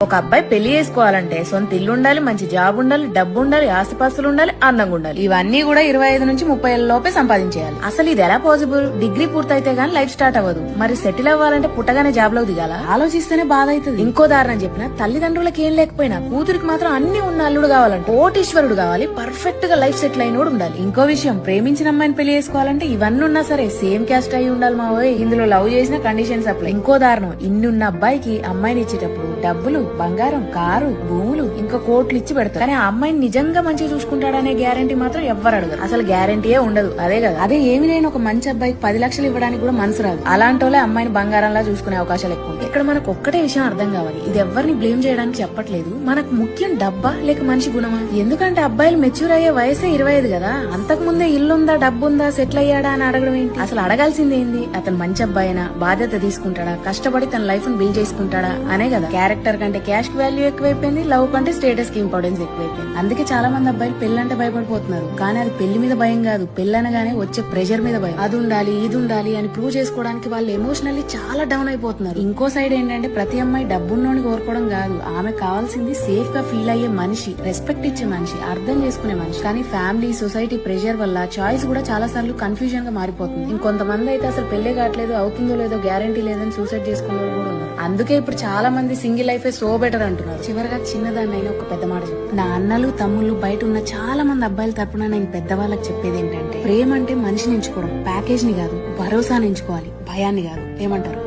ఒక అబ్బాయి పెళ్లి చేసుకోవాలంటే సొంత ఇల్లు ఉండాలి, మంచి జాబ్ ఉండాలి, డబ్బు ఉండాలి, ఆస్తిపాస్తులు ఉండాలి, అందంగా ఉండాలి. ఇవన్నీ కూడా 25 నుంచి 30 ఏళ్ల లోపే సంపాదించేయాలి. అసలు ఇది ఎలా పాసిబుల్? డిగ్రీ పూర్తయితే గానీ లైఫ్ స్టార్ట్ అవ్వదు. మరి సెటిల్ అవ్వాలంటే పుట్టగానే జాబ్ లో దిగాల? ఆలోచిస్తేనే బాధ అవుతుంది. ఇంకో దారుణం చెప్పిన తల్లిదండ్రులకి ఏం లేకపోయినా కూతురికి మాత్రం అన్ని ఉన్న అల్లుడు కావాలంటే కోటీశ్వరుడు కావాలి, పర్ఫెక్ట్ గా లైఫ్ సెటిల్ అయినోడు ఉండాలి. ఇంకో విషయం, ప్రేమించిన అమ్మాయిని పెళ్లి చేసుకోవాలంటే ఇవన్నీ ఉన్నా సరే సేమ్ క్యాస్ట్ అయి ఉండాలి. మా ఇందులో లవ్ చేసిన కండిషన్స్ అప్లై. ఇంకో దారుణం, ఇన్ని ఉన్న అబ్బాయికి అమ్మాయిని ఇచ్చేటప్పుడు డబ్బులు, బంగారం, కారు, భూములు, ఇంకా కోట్లు ఇచ్చి పెడతారు. కానీ ఆ అమ్మాయిని నిజంగా మంచిగా చూసుకుంటాడనే గ్యారంటీ మాత్రం ఎవ్వరు అడగరు. అసలు గ్యారంటీయే ఉండదు. అదే కదా, అదే ఏమి లేని ఒక మంచి అబ్బాయికి 10 లక్షలు ఇవ్వడానికి కూడా మనసు రాదు. అలాంటి వాళ్ళే అమ్మాయిని బంగారంలా చూసుకునే అవకాశాలు ఎక్కువ. ఇక్కడ మనకు ఒక్కటే విషయం అర్థం కావాలి, ఇది ఎవరిని బ్లేమ్ చేయడానికి చెప్పట్లేదు. మనకు ముఖ్యం డబ్బా లేక మనిషి గుణమా? ఎందుకంటే అబ్బాయిలు మెచ్యూర్ అయ్యే వయసే 25 కదా. అంతకు ముందే ఇల్లుందా, డబ్బుందా, సెటిల్ అయ్యాడా అని అడగడం ఏంటి? అసలు అడగాల్సింది ఏంది? అతను మంచి అబ్బాయినా, బాధ్యత తీసుకుంటాడా, కష్టపడి తన లైఫ్ ని బిల్డ్ చేసుకుంటాడా అనే కదా. క్యారెక్టర్ కంటే క్యాష్ కి వాల్యూ ఎక్కువైపోయింది, లవ్ కంటే స్టేటస్ కి ఇంపార్టెన్స్ ఎక్కువైపోయింది. అందుకే చాలా మంది అబ్బాయిలు పెళ్ళంటే భయపడిపోతున్నారు. కానీ అది పెళ్లి మీద భయం కాదు, పెళ్ళనగానే వచ్చే ప్రెషర్ మీద భయం. అది ఉండాలి, ఇది ఉండాలి అని ప్రూవ్ చేసుకోవడానికి వాళ్ళు ఎమోషనల్లీ చాలా డౌన్ అయిపోతున్నారు. ఇంకో సైడ్ ఏంటంటే ప్రతి అమ్మాయి డబ్బున్నోని కోరుకోవడం కాదు, ఆమె కావాల్సింది సేఫ్ గా ఫీల్ అయ్యే మనిషి, రెస్పెక్ట్ ఇచ్చే మనిషి, అర్థం చేసుకునే మనిషి. కానీ ఫ్యామిలీ, సొసైటీ ప్రెషర్ వల్ల చాయిస్ కూడా చాలా సార్లు కన్ఫ్యూజన్ గా మారిపోతుంది. ఇంకొంతమంది అయితే అసలు పెళ్లే కావట్లేదు, అవుతుందో లేదో గ్యారంటీ లేదని సూసైడ్ చేసుకునే వాళ్ళు కూడా ఉన్నారు. అందుకే ఇప్పుడు చాలా మంది సింగిల్ లైఫ్ సో బెటర్ అంటున్నారు. చివరిగా చిన్నదాన్నైనా ఒక పెద్ద మాట చెప్తాను. నా అన్నలు, తమ్ముళ్ళు, బయట ఉన్న చాలా మంది అబ్బాయిల తరపున నేను పెద్దవాళ్ళకి చెప్పేది ఏంటంటే, ప్రేమ అంటే మనిషిని ఎంచుకోవడం, ప్యాకేజ్ ని కాదు, భరోసాని ఎంచుకోవాలి, భయాన్ని కాదు. ఏమంటారు?